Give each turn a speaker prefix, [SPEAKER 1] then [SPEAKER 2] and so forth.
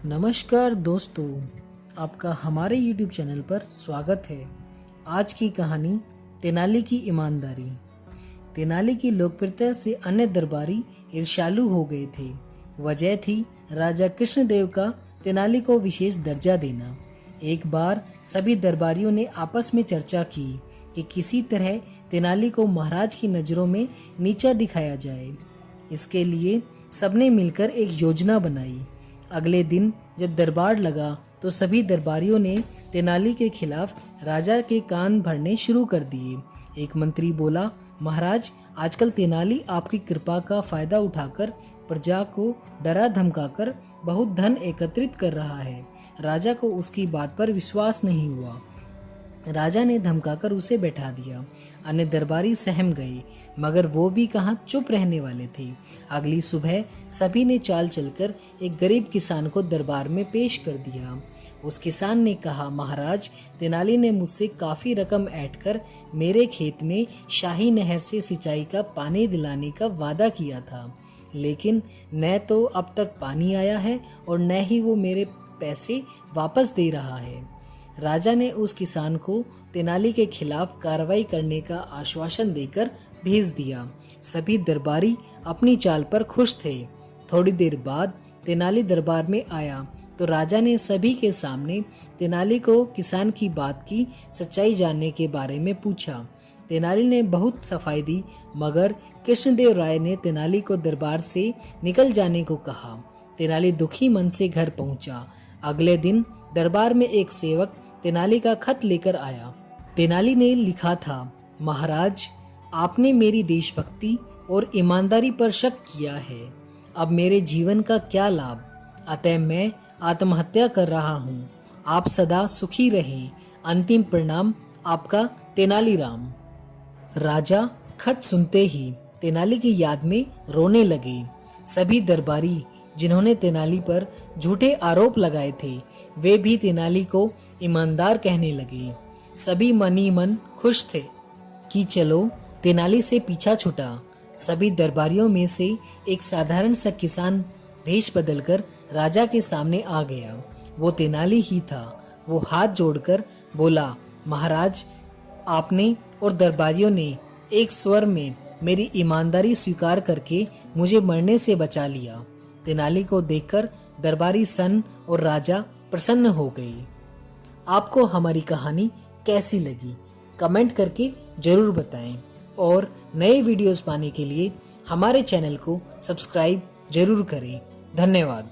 [SPEAKER 1] नमस्कार दोस्तों, आपका हमारे YouTube चैनल पर स्वागत है। आज की कहानी तेनाली की ईमानदारी। तेनाली की लोकप्रियता से अन्य दरबारी ईर्ष्यालु हो गए थे। वजह थी राजा कृष्णदेव का तेनाली को विशेष दर्जा देना। एक बार सभी दरबारियों ने आपस में चर्चा की कि किसी तरह तेनाली को महाराज की नज़रों में नीचा दिखाया जाए। इसके लिए सबने मिलकर एक योजना बनाई। अगले दिन जब दरबार लगा तो सभी दरबारियों ने तेनाली के खिलाफ राजा के कान भरने शुरू कर दिए। एक मंत्री बोला, महाराज, आजकल तेनाली आपकी कृपा का फायदा उठाकर प्रजा को डरा धमकाकर बहुत धन एकत्रित कर रहा है। राजा को उसकी बात पर विश्वास नहीं हुआ। राजा ने धमकाकर उसे बैठा दिया। अन्य दरबारी सहम गए, मगर वो भी कहाँ चुप रहने वाले थे। अगली सुबह सभी ने चाल चलकर एक गरीब किसान को दरबार में पेश कर दिया। उस किसान ने कहा, महाराज, तेनाली ने मुझसे काफी रकम ऐंठ कर मेरे खेत में शाही नहर से सिंचाई का पानी दिलाने का वादा किया था, लेकिन न तो अब तक पानी आया है और न ही वो मेरे पैसे वापस दे रहा है। राजा ने उस किसान को तेनाली के खिलाफ कार्रवाई करने का आश्वासन देकर भेज दिया। सभी दरबारी अपनी चाल पर खुश थे। थोड़ी देर बाद तेनाली दरबार में आया तो राजा ने सभी के सामने तेनाली को किसान की बात की सच्चाई जानने के बारे में पूछा। तेनाली ने बहुत सफाई दी, मगर कृष्णदेव राय ने तेनाली को दरबार से निकल जाने को कहा। तेनाली दुखी मन से घर पहुंचा। अगले दिन दरबार में एक सेवक तेनाली का खत लेकर आया। तेनाली ने लिखा था, महाराज, आपने मेरी देशभक्ति और ईमानदारी पर शक किया है। अब मेरे जीवन का क्या लाभ? अतः मैं आत्महत्या कर रहा हूँ। आप सदा सुखी रहें। अंतिम प्रणाम, आपका तेनालीराम। राजा खत सुनते ही तेनाली की याद में रोने लगे। सभी दरबारी जिन्होंने तेनाली पर झूठे आरोप लगाए थे, वे भी तेनाली को ईमानदार कहने लगे। सभी मन ही मन खुश थे कि चलो तेनाली से पीछा छुटा। सभी दरबारियों में से एक साधारण सा किसान भेष बदलकर राजा के सामने आ गया। वो तेनाली ही था। वो हाथ जोड़कर बोला, महाराज, आपने और दरबारियों ने एक स्वर में मेरी ईमानदारी स्वीकार करके मुझे मरने से बचा लिया। तेनाली को देखकर दरबारी सन और राजा प्रसन्न हो गए। आपको हमारी कहानी कैसी लगी? कमेंट करके जरूर बताएं और नए वीडियोस पाने के लिए हमारे चैनल को सब्सक्राइब जरूर करें। धन्यवाद।